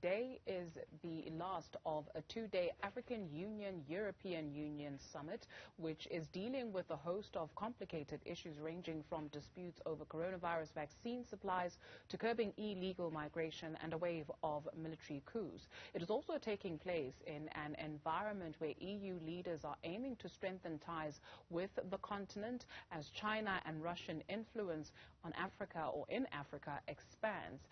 today is the last of a two-day African Union-European Union summit, which is dealing with a host of complicated issues ranging from disputes over coronavirus vaccine supplies to curbing illegal migration and a wave of military coups. It is also taking place in an environment where EU leaders are aiming to strengthen ties with the continent as China and Russian influence on Africa or in Africa expands.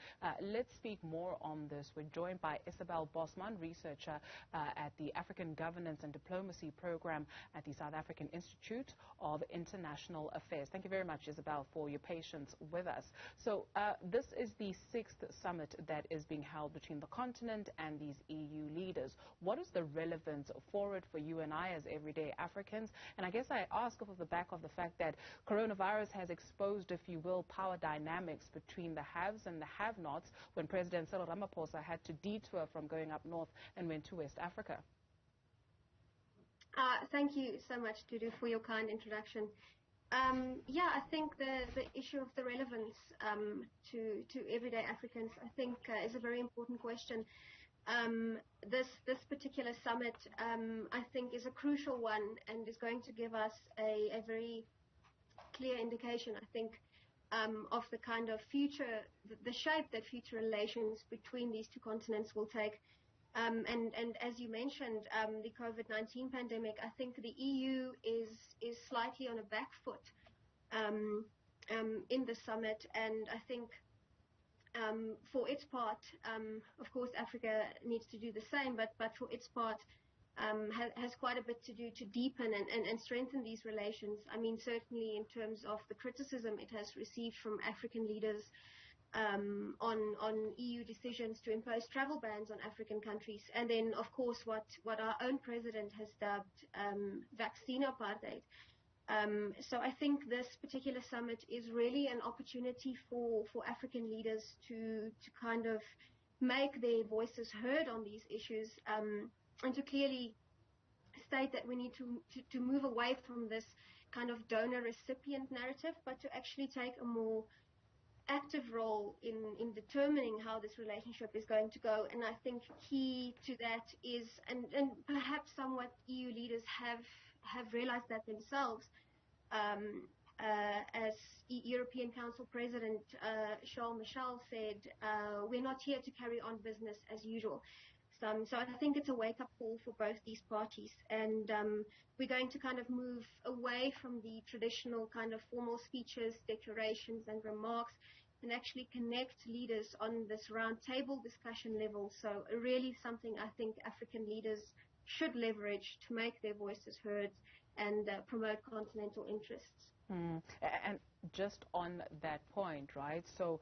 Let's speak more on this. We're joined by Isabel Bosman, researcher at the African Governance and Diplomacy Program at the South African Institute of International Affairs. Thank you very much, Isabel, for your patience with us. So this is the 6th summit that is being held between the continent and these EU leaders. What is the relevance for it for you and I as everyday Africans? And I guess I ask off of the back of the fact that coronavirus has exposed, if you will, power dynamics between the haves and the have-nots when President Cyril Ramaphosa had to detour from going up north and went to West Africa. Thank you so much, Dudu, for your kind introduction. Yeah, I think the issue of the relevance to everyday Africans, I think, is a very important question. This particular summit, I think, is a crucial one and is going to give us a very clear indication, I think, of the kind of future, the shape that future relations between these two continents will take. And as you mentioned, the COVID-19 pandemic, I think the EU is slightly on a back foot in the summit, and I think for its part, of course, Africa needs to do the same, but for its part, has quite a bit to do to deepen and strengthen these relations. I mean, certainly in terms of the criticism it has received from African leaders on EU decisions to impose travel bans on African countries. And then, of course, what our own president has dubbed vaccine apartheid. So I think this particular summit is really an opportunity for African leaders to kind of make their voices heard on these issues, and to clearly state that we need to move away from this kind of donor-recipient narrative, but to actually take a more active role in determining how this relationship is going to go. And I think key to that is, and perhaps somewhat EU leaders have realized that themselves, as European Council President Charles Michel said, we're not here to carry on business as usual. So I think it's a wake-up call for both these parties, and we're going to kind of move away from the traditional kind of formal speeches, declarations and remarks, and actually connect leaders on this round-table discussion level. So really something I think African leaders should leverage to make their voices heard and promote continental interests. And just on that point, right, so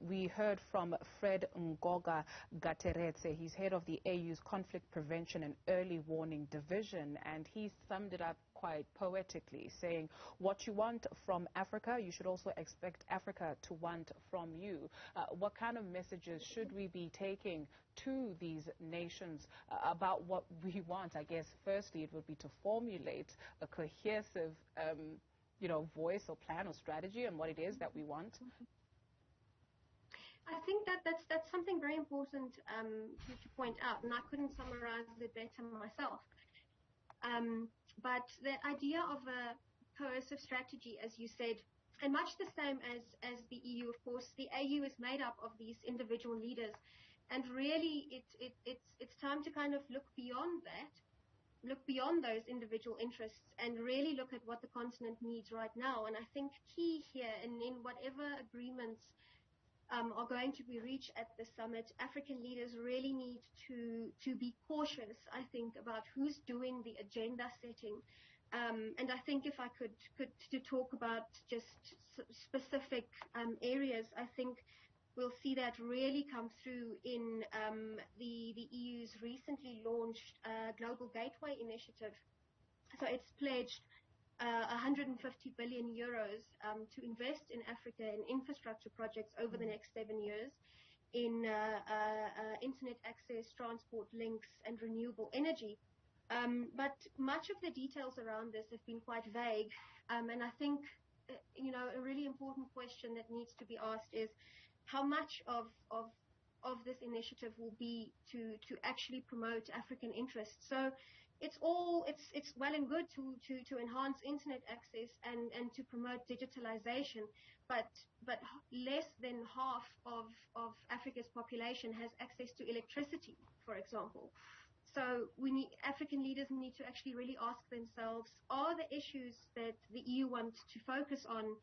we heard from Fred Ngoga Gateretse. He's head of the AU's Conflict Prevention and Early Warning Division, and he summed it up quite poetically, saying, what you want from Africa, you should also expect Africa to want from you. What kind of messages should we be taking to these nations about what we want? I guess, firstly, it would be to formulate a cohesive voice or plan or strategy on what it is that we want? I think that's something very important to point out, and I couldn't summarize it better myself. But the idea of a cohesive strategy, as you said, and much the same as the EU, of course, the AU is made up of these individual leaders, and really it's time to kind of look beyond that. Look beyond those individual interests and really look at what the continent needs right now. And I think key here, and in whatever agreements are going to be reached at the summit, African leaders really need to be cautious, I think, about who's doing the agenda setting. And I think if I could to talk about just specific areas, I think we'll see that really come through in the EU's recently launched Global Gateway Initiative. So it's pledged 150 billion euros to invest in Africa in infrastructure projects over the next 7 years in internet access, transport links, and renewable energy. But much of the details around this have been quite vague, and I think a really important question that needs to be asked is how much of of this initiative will be to actually promote African interests. So it's well and good to enhance internet access and to promote digitalization, but less than half of Africa's population has access to electricity, for example. So African leaders need to actually really ask themselves, are the issues that the EU wants to focus on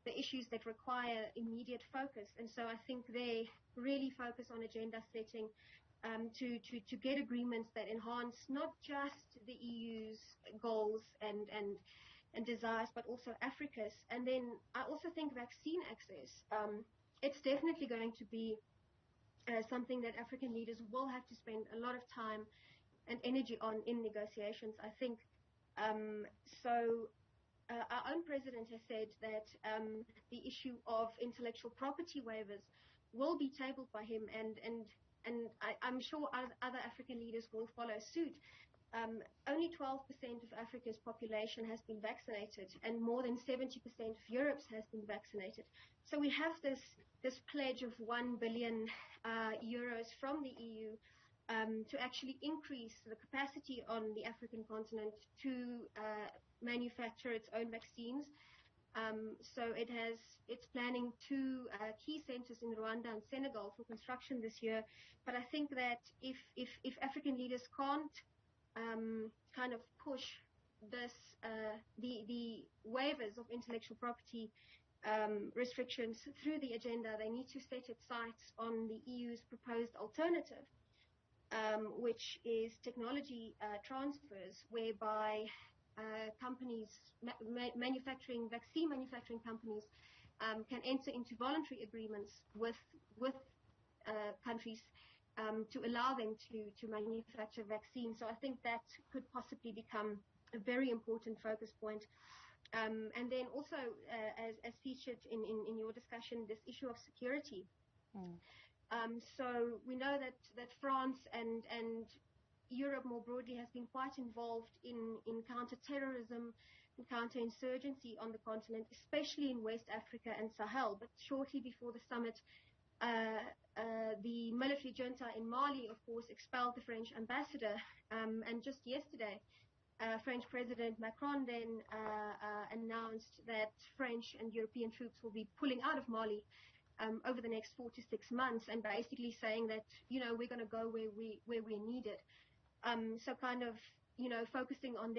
the issues that require immediate focus? And so I think they really focus on agenda setting to get agreements that enhance not just the EU's goals and desires, but also Africa's. And then I also think vaccine access, it's definitely going to be something that African leaders will have to spend a lot of time and energy on in negotiations, I think. Our own president has said that the issue of intellectual property waivers will be tabled by him, and I'm sure other African leaders will follow suit. Only 12% of Africa's population has been vaccinated, and more than 70% of Europe's has been vaccinated. So we have this pledge of 1 billion euros from the EU to actually increase the capacity on the African continent to manufacture its own vaccines. So it's planning 2 key centers in Rwanda and Senegal for construction this year. But I think that if African leaders can't kind of push the waivers of intellectual property restrictions through the agenda, they need to set its sights on the EU's proposed alternative, which is technology transfers, whereby companies, vaccine manufacturing companies, can enter into voluntary agreements with countries to allow them to manufacture vaccines. So I think that could possibly become a very important focus point. And then also, as featured in your discussion, this issue of security. So we know that France and Europe more broadly has been quite involved in counter-terrorism and counter-insurgency on the continent, especially in West Africa and Sahel. But shortly before the summit, the military junta in Mali, of course, expelled the French ambassador. And just yesterday, French President Macron then announced that French and European troops will be pulling out of Mali over the next 4 to 6 months, and basically saying that, we're going to go where we're needed. So kind of, focusing on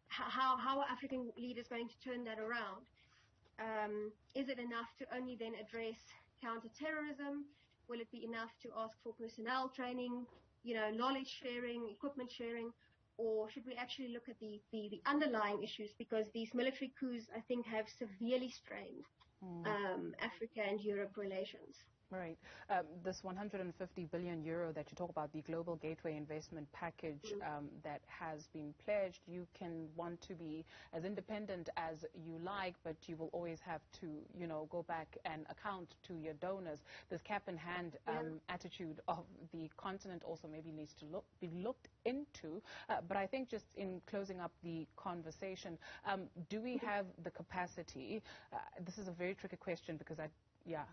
how are African leaders going to turn that around? Is it enough to only then address counter-terrorism? Will it be enough to ask for personnel training, knowledge sharing, equipment sharing? Or should we actually look at the underlying issues? Because these military coups, I think, have severely strained Africa and Europe relations. Right. This 150 billion euro that you talk about, the Global Gateway Investment Package that has been pledged, you can want to be as independent as you like, but you will always have to, go back and account to your donors. This cap-in-hand attitude of the continent also maybe needs to be looked into. But I think just in closing up the conversation, do we have the capacity? This is a very tricky question because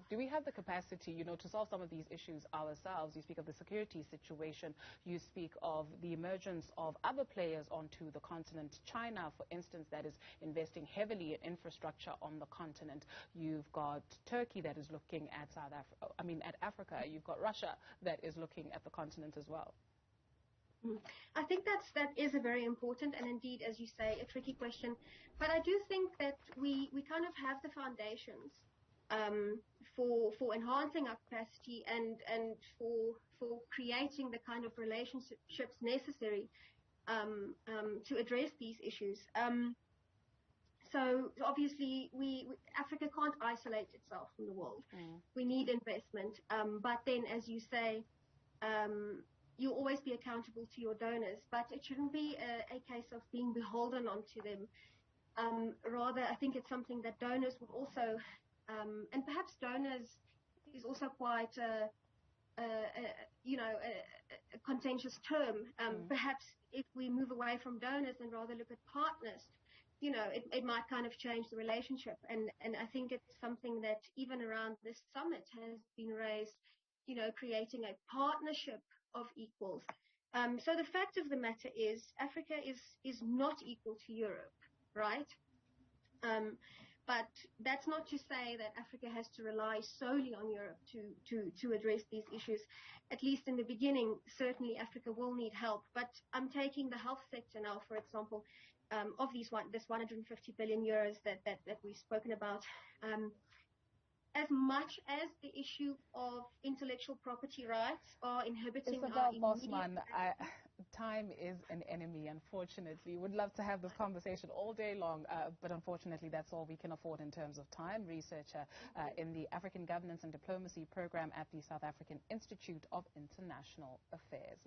do we have the capacity, to solve some of these issues ourselves? You speak of the security situation. You speak of the emergence of other players onto the continent. China, for instance, that is investing heavily in infrastructure on the continent. You've got Turkey that is looking at at Africa. You've got Russia that is looking at the continent as well. I think that is a very important and indeed, as you say, a tricky question. But I do think that we kind of have the foundations for enhancing our capacity and for creating the kind of relationships necessary to address these issues. So obviously, Africa can't isolate itself from the world. We need investment. But then, as you say, you'll always be accountable to your donors. But it shouldn't be a case of being beholden onto them. Rather, I think it's something that donors would also, and perhaps donors is also quite a contentious term. Perhaps if we move away from donors and rather look at partners, it might kind of change the relationship. And I think it's something that even around this summit has been raised creating a partnership of equals. So the fact of the matter is Africa is not equal to Europe, right? But that's not to say that Africa has to rely solely on Europe to address these issues. At least in the beginning, certainly Africa will need help. But I'm taking the health sector now, for example, of this 150 billion euros that we've spoken about. As much as the issue of intellectual property rights are inhibiting our Isabel immediate... Bosman, time is an enemy, unfortunately. Would love to have this conversation all day long, but unfortunately that's all we can afford in terms of time. Researcher in the African Governance and Diplomacy Program at the South African Institute of International Affairs.